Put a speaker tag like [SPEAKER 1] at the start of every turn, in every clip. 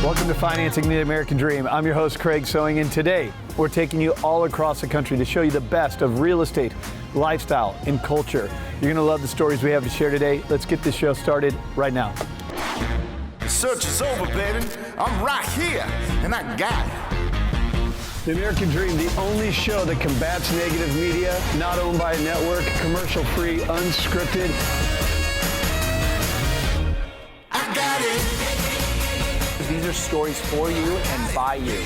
[SPEAKER 1] Welcome to Financing the American Dream. I'm your host, Craig Sewing, and today we're taking you all across the country to show you the best of real estate, lifestyle, and culture. You're going to love the stories we have to share today. Let's get this show started right now.
[SPEAKER 2] The search is over, baby. I'm right here, and I got it.
[SPEAKER 1] The American Dream, the only show that combats negative media, not owned by a network, commercial-free, unscripted.
[SPEAKER 2] I got it.
[SPEAKER 3] These are stories for you and by you.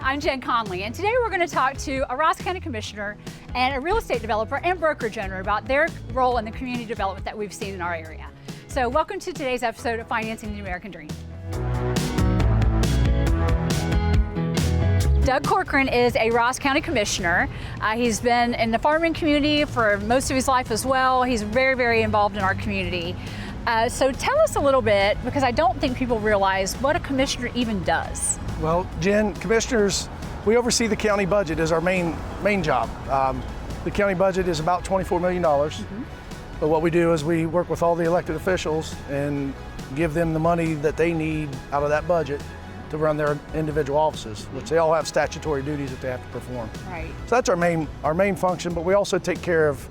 [SPEAKER 4] I'm Jen Conley, and today we're going to talk to a Ross County Commissioner and a real estate developer and brokerage owner about their role in the community development that we've seen in our area. So welcome to today's episode of Financing the American Dream. Doug Corcoran is a Ross County Commissioner. He's been in the farming community for most of his life as well. He's very, very involved in our community. So tell us a little bit, because I don't think people realize what a commissioner even does.
[SPEAKER 5] Well, Jen, commissioners, we oversee the county budget as our main job. The county budget is about $24 million. But what we do is we work with all the elected officials and give them the money that they need out of that budget to run their individual offices, which they all have statutory duties that they have to perform.
[SPEAKER 4] Right.
[SPEAKER 5] So that's our main function, but we also take care of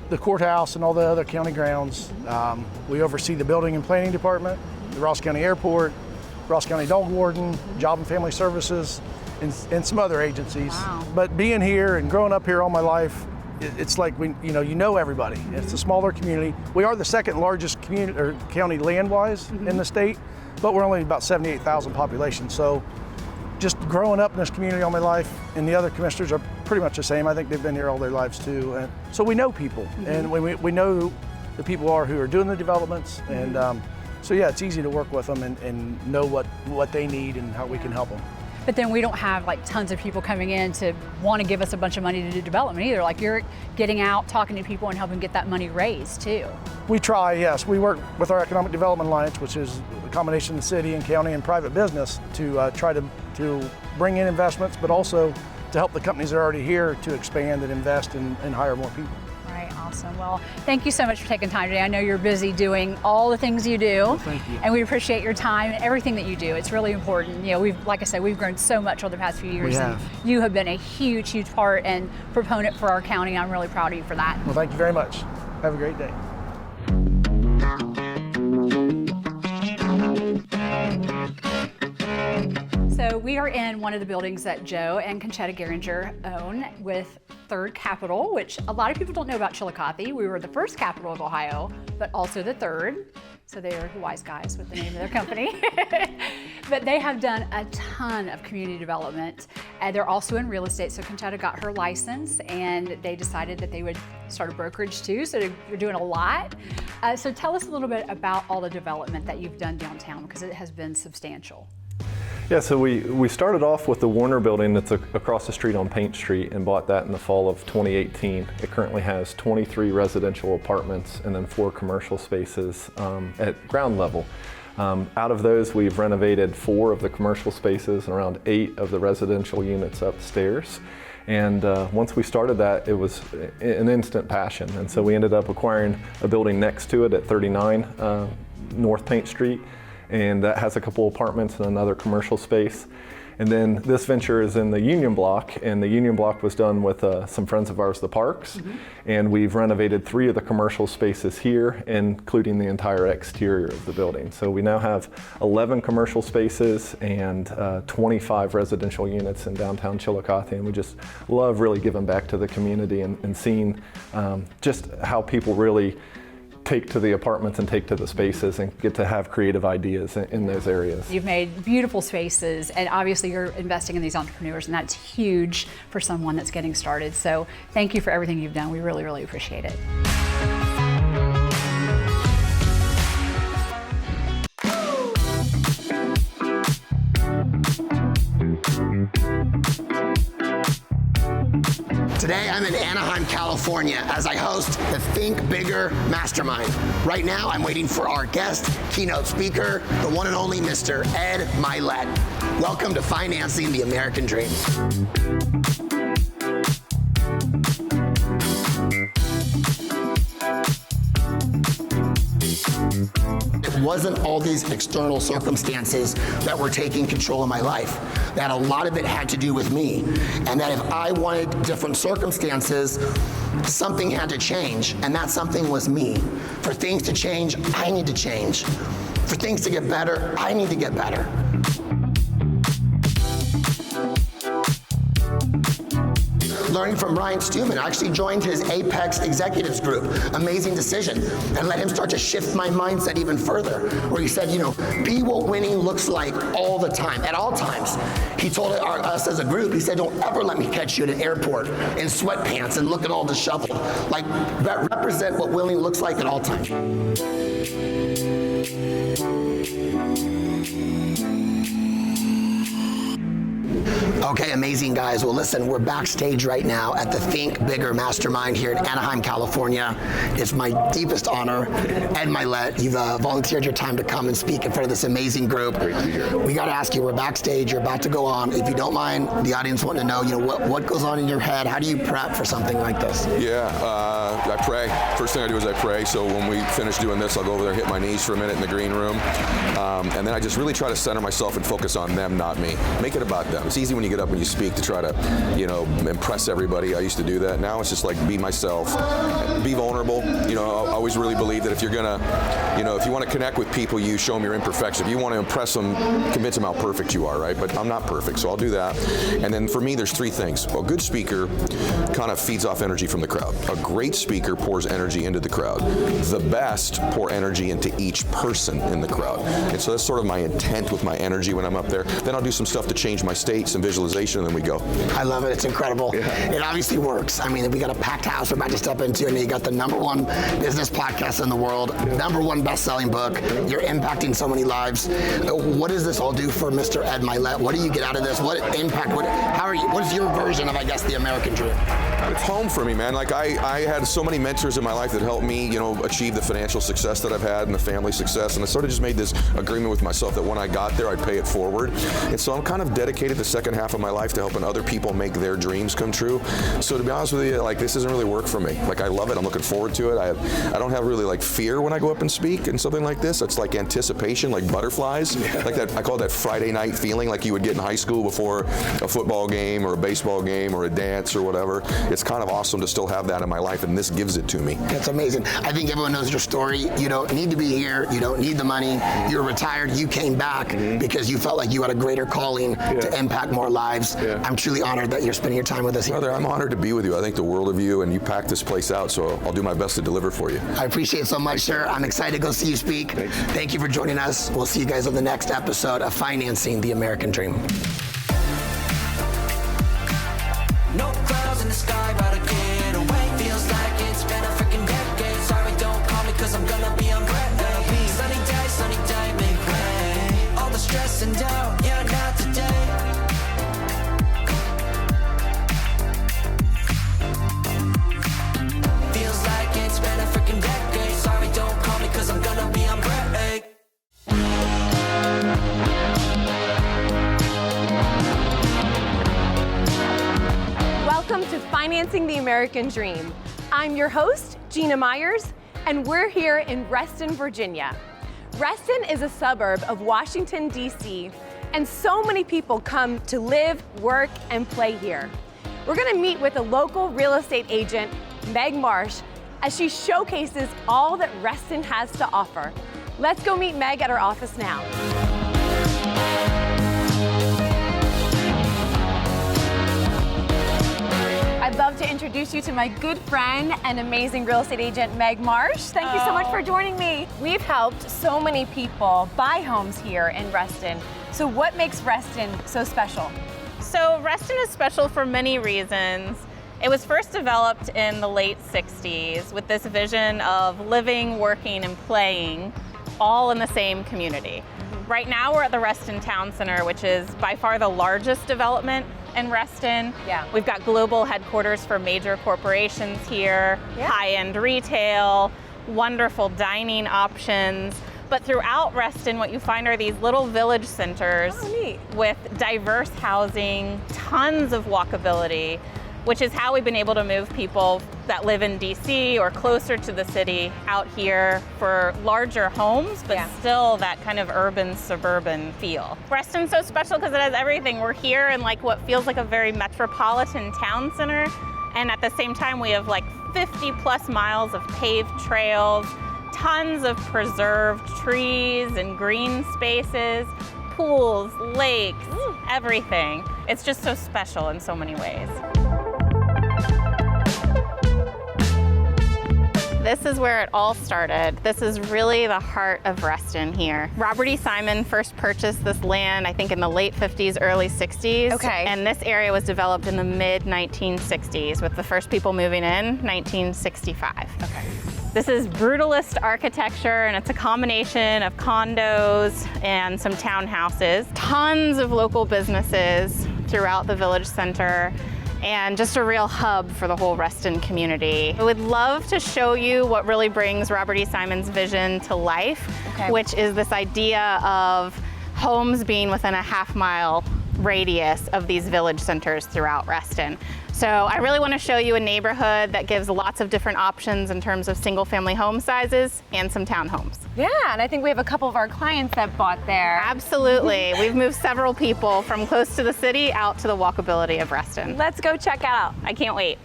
[SPEAKER 5] the courthouse and all the other county grounds. We oversee the building and planning department, the Ross County Airport, Ross County Dog Warden, Job and Family Services, and some other agencies.
[SPEAKER 4] Wow.
[SPEAKER 5] But being here and growing up here all my life, it's like you know everybody. It's a smaller community. We are the second largest community or county land-wise in the state, but we're only about 78,000 population. So just growing up in this community all my life, and the other commissioners are pretty much the same. I think they've been here all their lives too. And so we know people, and we know who the people are who are doing the developments. And so yeah, it's easy to work with them and know what they need and how we can help them.
[SPEAKER 4] But then we don't have like tons of people coming in to want to give us a bunch of money to do development either. Like you're getting out, talking to people and helping get that money raised too.
[SPEAKER 5] We try, yes. We work with our Economic Development Alliance, which is a combination of the city and county and private business, to try to bring in investments, but also to help the companies that are already here to expand and invest and hire more people.
[SPEAKER 4] Right, awesome. Well, thank you so much for taking time today. I know you're busy doing all the things you do.
[SPEAKER 5] Well, thank you.
[SPEAKER 4] And we appreciate your time and everything that you do. It's really important. You know, like I said, we've grown so much over the past few years.
[SPEAKER 5] We have.
[SPEAKER 4] And you have been a huge, huge part and proponent for our county. I'm really proud of you for that.
[SPEAKER 5] Well, thank you very much. Have a great day.
[SPEAKER 4] So we are in one of the buildings that Joe and Conchetta Geringer own with Third Capital, which a lot of people don't know about Chillicothe. We were the first capital of Ohio, but also the third. So they are wise guys with the name of their company. But they have done a ton of community development. They're also in real estate. So Conchetta got her license and they decided that they would start a brokerage too. So you're doing a lot. So tell us a little bit about all the development that you've done downtown, because it has been substantial.
[SPEAKER 6] Yeah, so we started off with the Warner building that's across the street on Paint Street and bought that in the fall of 2018. It currently has 23 residential apartments and then 4 commercial spaces at ground level. Out of those, we've renovated 4 of the commercial spaces and around 8 of the residential units upstairs. And once we started that, it was an instant passion. And so we ended up acquiring a building next to it at 39 North Paint Street. And that has a couple apartments and another commercial space. And then this venture is in the Union Block, and the Union Block was done with some friends of ours, the Parks. And we've renovated 3 of the commercial spaces here, including the entire exterior of the building. So we now have 11 commercial spaces and 25 residential units in downtown Chillicothe, and we just love really giving back to the community and seeing just how people really take to the apartments and take to the spaces and get to have creative ideas in those areas.
[SPEAKER 4] You've made beautiful spaces, and obviously you're investing in these entrepreneurs, and that's huge for someone that's getting started. So thank you for everything you've done. We really, really appreciate it.
[SPEAKER 2] Today I'm in Anaheim, California.
[SPEAKER 7] California as I host the Think Bigger Mastermind. Right now, I'm waiting for our guest, keynote speaker, the one and only Mr. Ed Milet. Welcome to Financing the American Dream. It wasn't all these external circumstances that were taking control of my life. That a lot of it had to do with me. And that if I wanted different circumstances, something had to change. And that something was me. For things to change, I need to change. For things to get better, I need to get better. Learning from Ryan Stewman, I actually joined his Apex Executives group, Amazing Decision, and let him start to shift my mindset even further, where he said, be what winning looks like all the time, at all times. He told us as a group, he said, don't ever let me catch you at an airport in sweatpants and look at all disheveled. Like, represent what winning looks like at all times. Okay, amazing guys. Well, listen, we're backstage right now at the Think Bigger Mastermind here in Anaheim, California. It's my deepest honor. Ed Milet, you've volunteered your time to come and speak in front of this amazing group. Great to be here. We got to ask you, we're backstage, you're about to go on. If you don't mind, the audience wanting to know, what goes on in your head? How do you prep for something like this?
[SPEAKER 8] Yeah, I pray. First thing I do is I pray. So when we finish doing this, I'll go over there and hit my knees for a minute in the green room. And then I just really try to center myself and focus on them, not me. Make it about them. It's easy when you get up and you speak to try to, impress everybody. I used to do that. Now it's just like be myself, be vulnerable. I always really believe that if you're gonna, if you want to connect with people, you show them your imperfections. If you want to impress them, convince them how perfect you are, right? But I'm not perfect, so I'll do that. And then for me, there's three things. A good speaker kind of feeds off energy from the crowd. A great speaker pours energy into the crowd. The best pour energy into each person in the crowd. And so that's sort of my intent with my energy when I'm up there. Then I'll do some stuff to change my state, some visualization, and then we go.
[SPEAKER 7] I love it. It's incredible. Yeah. It obviously works. I mean, we got a packed house we're about to step into, and you got the #1 business podcast in the world, #1 best-selling book. You're impacting so many lives. What does this all do for Mr. Ed Milet? What do you get out of this? What impact? What is your version of, I guess, the American dream?
[SPEAKER 8] It's home for me, man. Like I had so many mentors in my life that helped me, achieve the financial success that I've had and the family success. And I sort of just made this agreement with myself that when I got there, I'd pay it forward. And so I'm kind of dedicated the second half of my life to helping other people make their dreams come true. So to be honest with you, this doesn't really work for me. I love it. I'm looking forward to it. I don't have really fear when I go up and speak and something like this. It's like anticipation, like butterflies. Like that, I call it that Friday night feeling like you would get in high school before a football game or a baseball game or a dance or whatever. It's kind of awesome to still have that in my life, and this gives it to me.
[SPEAKER 7] That's amazing. I think everyone knows your story. You don't need to be here. You don't need the money. You're retired. You came back because you felt like you had a greater calling to impact more lives. Yeah. I'm truly honored that you're spending your time with us here.
[SPEAKER 8] Brother, I'm honored to be with you. I think the world of you, and you packed this place out, so I'll do my best to deliver for you.
[SPEAKER 7] I appreciate it so much, sir. I'm excited to go see you speak. Thanks. Thank you for joining us. We'll see you guys on the next episode of Financing the American Dream.
[SPEAKER 9] No clouds in the sky, but I get away. Feels like it's been a freaking decade. Sorry, don't call me, cause I'm gonna be on break. Sunny day, make way. All the stress and doubt, yeah, not today. Feels like it's been a freaking decade. Sorry, don't call me, cause I'm gonna be on break.
[SPEAKER 10] Welcome to Financing the American Dream. I'm your host, Gina Myers, and we're here in Reston, Virginia. Reston is a suburb of Washington, D.C., and so many people come to live, work, and play here. We're gonna meet with a local real estate agent, Meg Marsh, as she showcases all that Reston has to offer. Let's go meet Meg at her office now. I'd love to introduce you to my good friend and amazing real estate agent, Meg Marsh. Thank you so much for joining me. We've helped so many people buy homes here in Reston. So what makes Reston so special?
[SPEAKER 11] So Reston is special for many reasons. It was first developed in the late 60s with this vision of living, working, and playing all in the same community. Right now we're at the Reston Town Center, which is by far the largest development in Reston.
[SPEAKER 10] Yeah.
[SPEAKER 11] We've got global headquarters for major corporations here, high-end retail, wonderful dining options. But throughout Reston, what you find are these little village centers with diverse housing, tons of walkability, which is how we've been able to move people that live in DC or closer to the city out here for larger homes, but still that kind of urban suburban feel. Reston's so special because it has everything. We're here in like what feels like a very metropolitan town center, and at the same time we have like 50 plus miles of paved trails, tons of preserved trees and green spaces, pools, lakes, everything. It's just so special in so many ways. This is where it all started. This is really the heart of Reston here. Robert E. Simon first purchased this land, I think in the late 50s, early 60s.
[SPEAKER 10] Okay.
[SPEAKER 11] And this area was developed in the mid 1960s with the first people moving in 1965.
[SPEAKER 10] Okay.
[SPEAKER 11] This is brutalist architecture, and it's a combination of condos and some townhouses. Tons of local businesses throughout the village center, and just a real hub for the whole Reston community. I would love to show you what really brings Robert E. Simon's vision to life, which is this idea of homes being within a half-mile radius of these village centers throughout Reston. So I really want to show you a neighborhood that gives lots of different options in terms of single-family home sizes and some townhomes.
[SPEAKER 10] Yeah, and I think we have a couple of our clients that bought there.
[SPEAKER 11] Absolutely. We've moved several people from close to the city out to the walkability of Reston.
[SPEAKER 10] Let's go check it out.
[SPEAKER 11] I can't wait.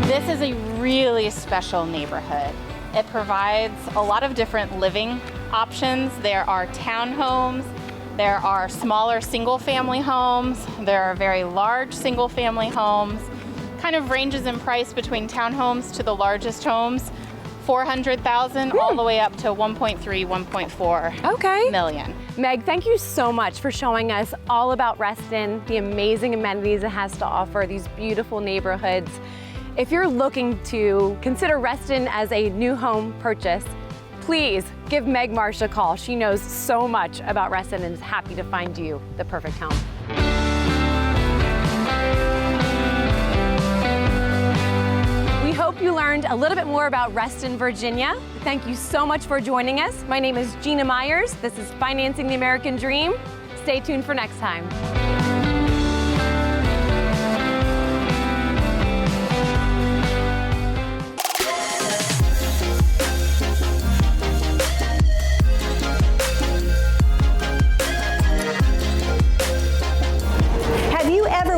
[SPEAKER 11] This is a really special neighborhood. It provides a lot of different living options. There are townhomes, there are smaller single-family homes, there are very large single-family homes. Kind of ranges in price between townhomes to the largest homes, $400,000 all the way up to 1.3, 1.4 million.
[SPEAKER 10] Meg, thank you so much for showing us all about Reston, the amazing amenities it has to offer, these beautiful neighborhoods. If you're looking to consider Reston as a new home purchase, please give Meg Marsh a call. She knows so much about Reston and is happy to find you the perfect home. We hope you learned a little bit more about Reston, Virginia. Thank you so much for joining us. My name is Gina Myers. This is Financing the American Dream. Stay tuned for next time.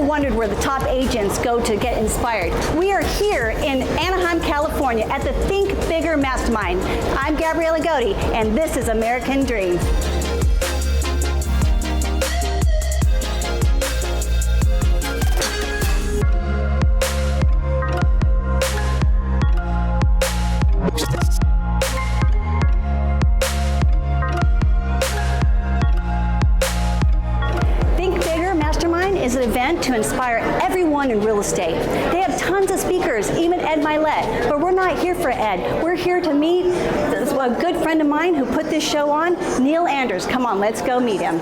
[SPEAKER 12] Wondered where the top agents go to get inspired. We are here in Anaheim, California at the Think Bigger Mastermind. I'm Gabriella Godi, and this is American Dream. Is an event to inspire everyone in real estate. They have tons of speakers, even Ed Milet, but we're not here for Ed. We're here to meet a good friend of mine who put this show on, Neil Anders. Come on, let's go meet him.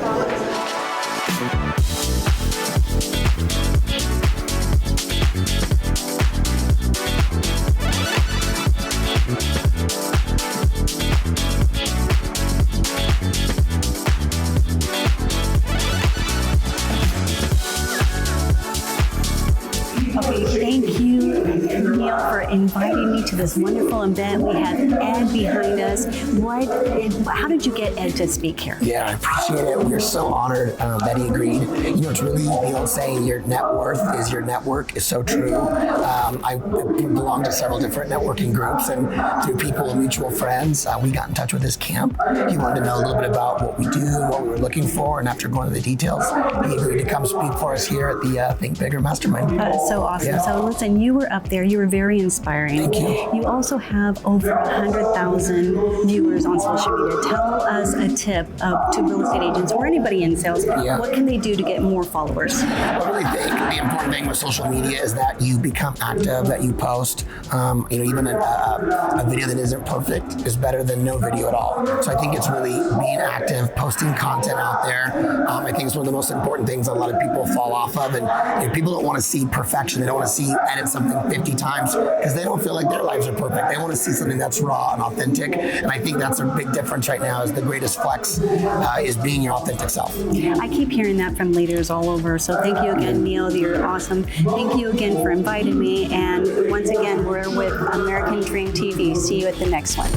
[SPEAKER 12] Thank you, Neil, for inviting me to this wonderful event. We have Ed behind us. How did you get Ed to speak here?
[SPEAKER 7] Yeah, I appreciate it. We're so honored that he agreed. You know, it's really the old saying, your net worth is your network, is so true. I belong to several different networking groups, and through people and mutual friends, we got in touch with his camp. He wanted to know a little bit about what we do, what we were looking for, and after going to the details, he agreed to come speak for us here at the Think Bigger Mastermind.
[SPEAKER 12] That's so awesome.
[SPEAKER 7] Yeah.
[SPEAKER 12] So listen, you were up there, you were very inspiring.
[SPEAKER 7] Thank you.
[SPEAKER 12] You also have over 100,000 viewers on social media. Tell us a tip to real estate agents or anybody in sales.
[SPEAKER 7] Yeah.
[SPEAKER 12] What can they do to get more followers?
[SPEAKER 7] I really think the important thing with social media is that you become active, that you post. Even a video that isn't perfect is better than no video at all. So I think it's really being active, posting content out there. I think it's one of the most important things a lot of people fall off of. And people don't want to see perfection. They don't want to see edit something 50 times because they don't feel like their lives are perfect. They want to see something that's raw and authentic. And I think that's a big difference right now. Is the greatest flex is being your authentic self.
[SPEAKER 12] I keep hearing that from leaders all over. So thank you again, Neil. You're awesome. Thank you again for inviting me. And once again, we're with American Dream TV. See you at the next one.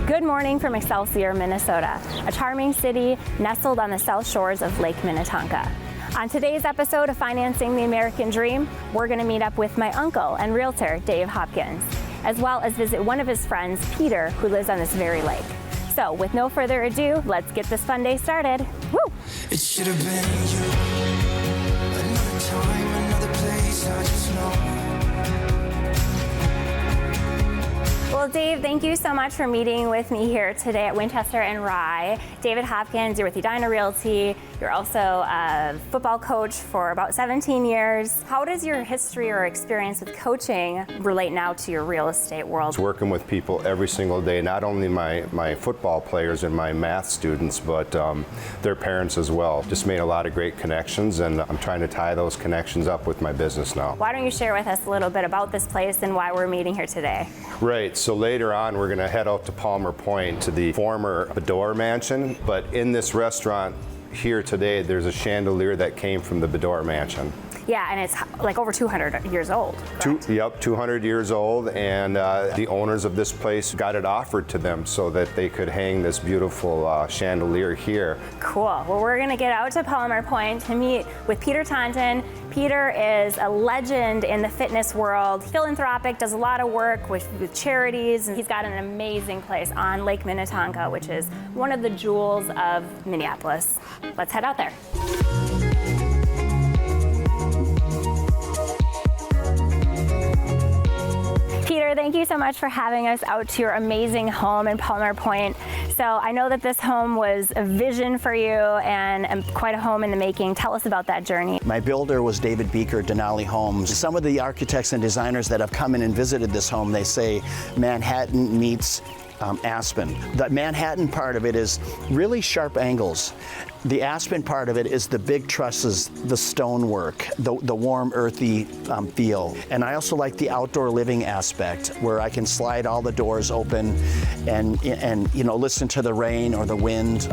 [SPEAKER 13] Good morning from Excelsior, Minnesota, a charming city nestled on the south shores of Lake Minnetonka. On today's episode of Financing the American Dream, we're going to meet up with my uncle and realtor, Dave Hopkins, as well as visit one of his friends, Peter, who lives on this very lake. So with no further ado, let's get this fun day started. Woo!
[SPEAKER 9] It should have been you. Another time, another place, I just know.
[SPEAKER 13] Well, Dave, thank you so much for meeting with me here today at Winchester and Rye. David Hopkins, you're with Edina Realty. You're also a football coach for about 17 years. How does your history or experience with coaching relate now to your real estate world?
[SPEAKER 14] It's working with people every single day, not only my football players and my math students, but their parents as well. Just made a lot of great connections, and I'm trying to tie those connections up with my business now.
[SPEAKER 13] Why don't you share with us a little bit about this place and why we're meeting here today?
[SPEAKER 14] Right, so later on we're going to head out to Palmer Pointe to the former Bedore Mansion, but in this restaurant here today there's a chandelier that came from the Bedore Mansion.
[SPEAKER 13] Yeah, and it's like over 200 years old.
[SPEAKER 14] Yep, 200 years old, and the owners of this place got it offered to them so that they could hang this beautiful chandelier here.
[SPEAKER 13] Cool. Well, we're going to get out to Palmer Pointe to meet with Peter Taunton. Peter is a legend in the fitness world, philanthropic, does a lot of work with charities, and he's got an amazing place on Lake Minnetonka, which is one of the jewels of Minneapolis. Let's head out there. Peter, thank you so much for having us out to your amazing home in Palmer Pointe. So I know that this home was a vision for you and quite a home in the making. Tell us about that journey.
[SPEAKER 15] My builder was David Beaker, Denali Homes. Some of the architects and designers that have come in and visited this home, they say Manhattan meets Aspen. The Manhattan part of it is really sharp angles. The Aspen part of it is the big trusses, the stonework, the warm, earthy feel. And I also like the outdoor living aspect where I can slide all the doors open and listen to the rain or the wind.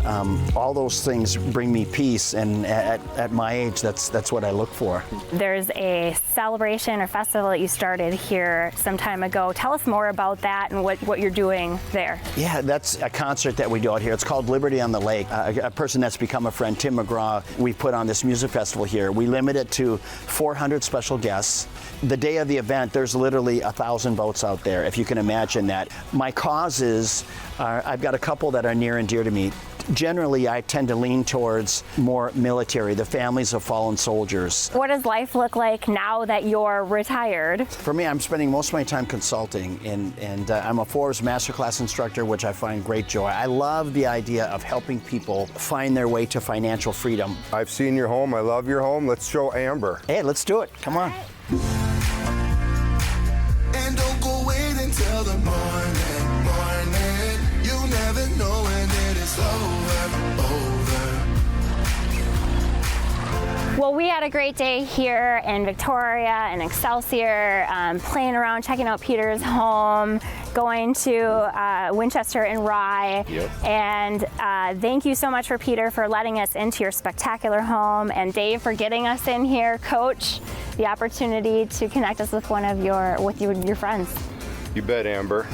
[SPEAKER 15] All those things bring me peace, and at my age, that's what I look for.
[SPEAKER 13] There's a celebration or festival that you started here some time ago. Tell us more about that and what you're doing there.
[SPEAKER 15] Yeah, that's a concert that we do out here. It's called Liberty on the Lake. A person that's become a friend, Tim McGraw, we put on this music festival here. We limit it to 400 special guests. The day of the event, there's literally 1,000 boats out there, if you can imagine that. My causes, I've got a couple that are near and dear to me. Generally, I tend to lean towards more military, the families of fallen soldiers.
[SPEAKER 13] What does life look like now that you're retired?
[SPEAKER 15] For me, I'm spending most of my time consulting, and I'm a Forbes Masterclass instructor, which I find great joy. I love the idea of helping people find their way to financial freedom.
[SPEAKER 14] I've seen your home. I love your home. Let's show Amber.
[SPEAKER 15] Hey, let's do it. Come on.
[SPEAKER 9] And don't go wait until the morning. You never know when it is over.
[SPEAKER 13] Well, we had a great day here in Victoria and Excelsior, playing around, checking out Peter's home, going to Winchester and Rye.
[SPEAKER 14] Yep.
[SPEAKER 13] And thank you so much for Peter for letting us into your spectacular home, and Dave for getting us in here, Coach, the opportunity to connect us with one of your friends.
[SPEAKER 14] You bet, Amber.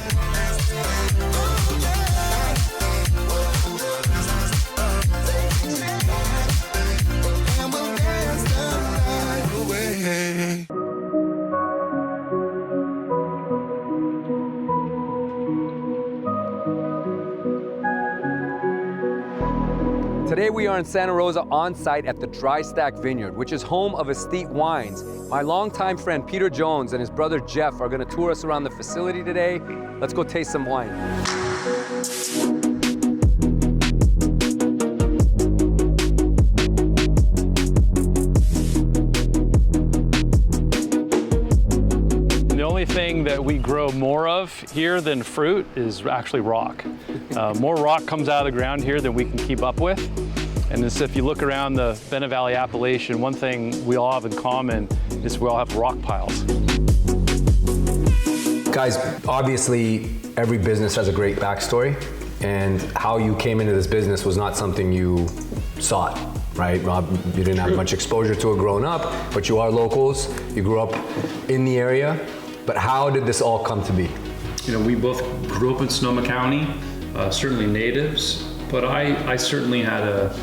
[SPEAKER 16] Today we are in Santa Rosa on site at the Dry Stack Vineyard, which is home of Estate Wines. My longtime friend Peter Jones and his brother Jeff are going to tour us around the facility today. Let's go taste some wine.
[SPEAKER 17] The only thing that we grow more of here than fruit is actually rock. More rock comes out of the ground here than we can keep up with. And this, if you look around the Bennett Valley appellation, one thing we all have in common is we all have rock piles.
[SPEAKER 18] Guys, obviously every business has a great backstory, and how you came into this business was not something you sought, right? You didn't have much exposure to it growing up, but you are locals, you grew up in the area, but how did this all come to be?
[SPEAKER 17] You know, we both grew up in Sonoma County, certainly natives, but I certainly had a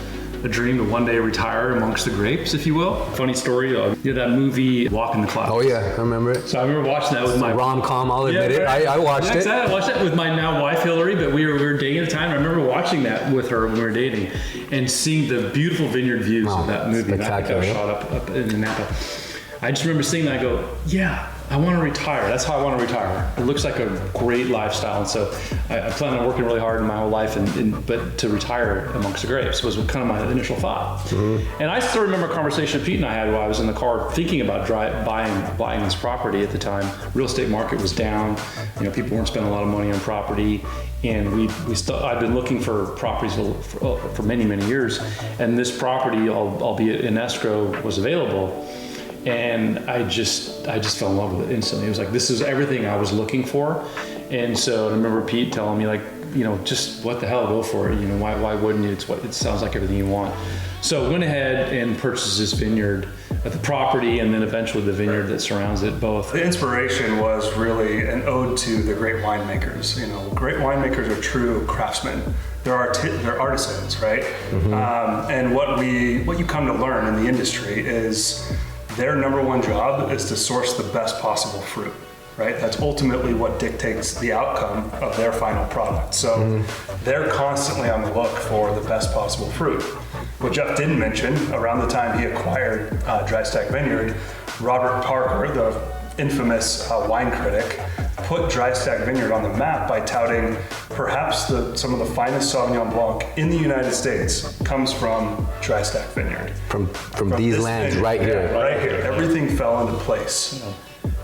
[SPEAKER 17] dream to one day retire amongst the grapes, if you will. Funny story, you know that movie Walk in the Clouds?
[SPEAKER 18] Oh yeah, I remember it.
[SPEAKER 17] So I remember watching that with my
[SPEAKER 18] rom-com, I'll admit it. I watched it.
[SPEAKER 17] I watched that with my now wife Hillary, but we were dating at the time. I remember watching that with her when we were dating and seeing the beautiful vineyard views of that movie that got shot up in Napa. I just remember seeing that and go, yeah, I want to retire. That's how I want to retire. It looks like a great lifestyle, and so I plan on working really hard in my whole life, but to retire amongst the grapes was kind of my initial thought. Mm-hmm. And I still remember a conversation Pete and I had while I was in the car thinking about buying this property at the time. Real estate market was down. You know, people weren't spending a lot of money on property, and I've been looking for properties for many, many years, and this property, albeit in escrow, was available. And I just fell in love with it instantly. It was like, this is everything I was looking for. And so I remember Pete telling me, like, you know, just what the hell, go for it. You know, why wouldn't you? It sounds like everything you want. So I went ahead and purchased this vineyard at the property, and then eventually the vineyard that surrounds it both.
[SPEAKER 19] The inspiration was really an ode to the great winemakers. You know, great winemakers are true craftsmen. They're artisans, right? Mm-hmm. And what you come to learn in the industry is their number one job is to source the best possible fruit, right? That's ultimately what dictates the outcome of their final product. So they're constantly on the look for the best possible fruit. What Jeff didn't mention, around the time he acquired Dry Stack Vineyard, Robert Parker, the infamous wine critic, put Dry Stack Vineyard on the map by touting perhaps some of the finest Sauvignon Blanc in the United States comes from Dry Stack Vineyard.
[SPEAKER 18] From these lands right here.
[SPEAKER 19] Yeah, right here. Everything fell into place,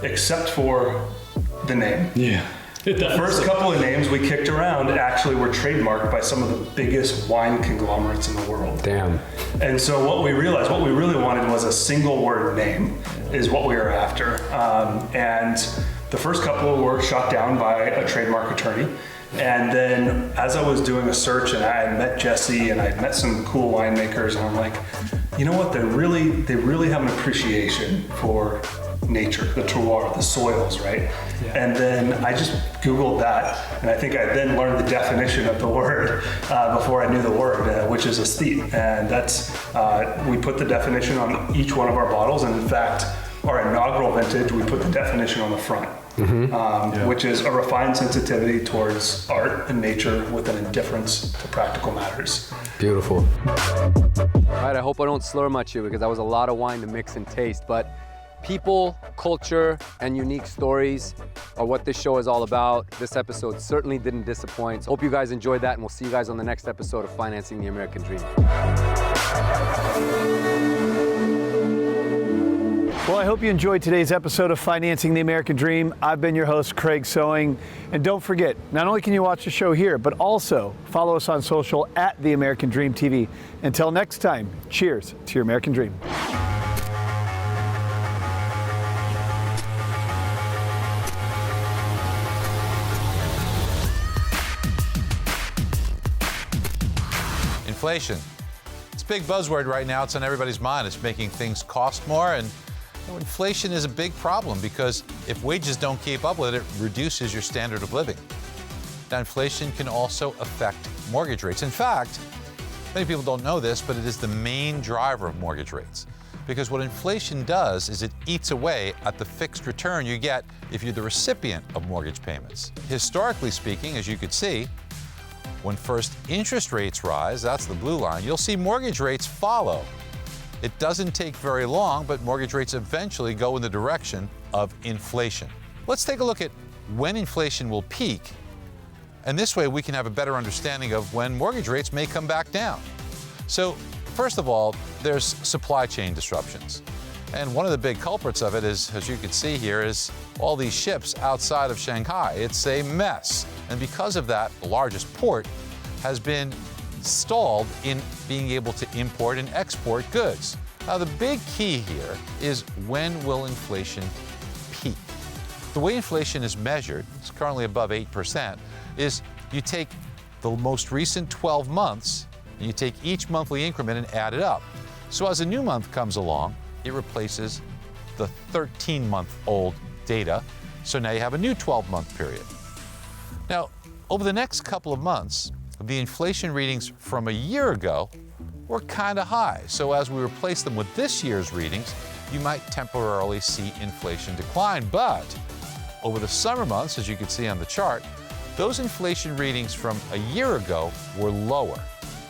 [SPEAKER 19] except for the name.
[SPEAKER 17] Yeah.
[SPEAKER 19] The first couple of names we kicked around actually were trademarked by some of the biggest wine conglomerates in the world.
[SPEAKER 18] Damn.
[SPEAKER 19] And so what we realized, what we really wanted was a single word name is what we were after. And the first couple were shot down by a trademark attorney. And then as I was doing a search, and I had met Jesse and I had met some cool winemakers, and I'm like, you know what, they really have an appreciation for nature, the terroir, the soils, right? Yeah. And then I just Googled that, and I think I then learned the definition of the word before I knew the word, which is aesthete. And that's, we put the definition on each one of our bottles, and in fact, our inaugural vintage, we put the definition on the front, which is a refined sensitivity towards art and nature with an indifference to practical matters.
[SPEAKER 18] Beautiful.
[SPEAKER 16] All right, I hope I don't slur much here because that was a lot of wine to mix and taste, but people, culture, and unique stories are what this show is all about. This episode certainly didn't disappoint. So hope you guys enjoyed that, and we'll see you guys on the next episode of Financing the American Dream.
[SPEAKER 1] Well, I hope you enjoyed today's episode of Financing the American Dream. I've been your host, Craig Sewing. And don't forget, not only can you watch the show here, but also follow us on social at The American Dream TV. Until next time, cheers to your American Dream.
[SPEAKER 20] Inflation. It's a big buzzword right now. It's on everybody's mind. It's making things cost more, and Inflation is a big problem because if wages don't keep up with it, it reduces your standard of living. Now, inflation can also affect mortgage rates. In fact, many people don't know this, but it is the main driver of mortgage rates. Because what inflation does is it eats away at the fixed return you get if you're the recipient of mortgage payments. Historically speaking, as you could see, when first interest rates rise, that's the blue line, you'll see mortgage rates follow. It doesn't take very long, but mortgage rates eventually go in the direction of inflation. Let's take a look at when inflation will peak, and this way we can have a better understanding of when mortgage rates may come back down. So, first of all, there's supply chain disruptions. And one of the big culprits of it is, as you can see here, is all these ships outside of Shanghai. It's a mess. And because of that, the largest port has been stalled in being able to import and export goods. Now, the big key here is when will inflation peak? The way inflation is measured, it's currently above 8%, is you take the most recent 12 months and you take each monthly increment and add it up. So as a new month comes along, it replaces the 13-month-old data. So now you have a new 12-month period. Now, over the next couple of months, the inflation readings from a year ago were kind of high. So as we replace them with this year's readings, you might temporarily see inflation decline. But over the summer months, as you can see on the chart, those inflation readings from a year ago were lower.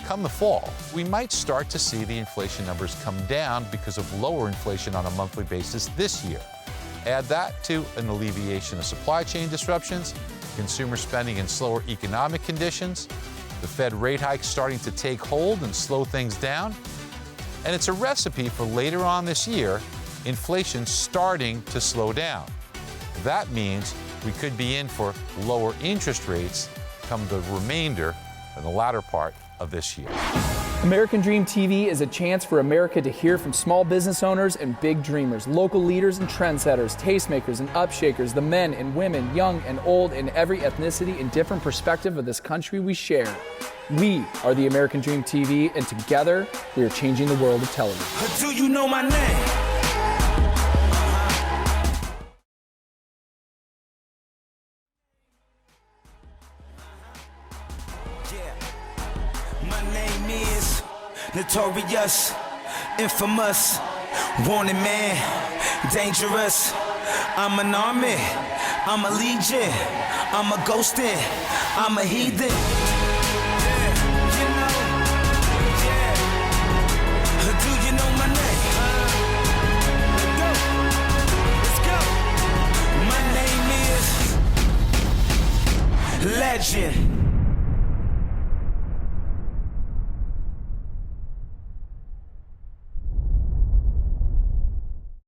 [SPEAKER 20] Come the fall, we might start to see the inflation numbers come down because of lower inflation on a monthly basis this year. Add that to an alleviation of supply chain disruptions, consumer spending and slower economic conditions, the Fed rate hike starting to take hold and slow things down, and it's a recipe for later on this year, inflation starting to slow down. That means we could be in for lower interest rates come the remainder and the latter part of this year.
[SPEAKER 21] American Dream TV is a chance for America to hear from small business owners and big dreamers, local leaders and trendsetters, tastemakers and upshakers, the men and women, young and old, in every ethnicity and different perspective of this country we share. We are the American Dream TV, and together we are changing the world of television.
[SPEAKER 9] Do you know my name? Notorious, infamous, wanted man, dangerous. I'm an army, I'm a legion, I'm a ghostin', I'm a heathen. Do you know my name? Let's go. My name is Legend.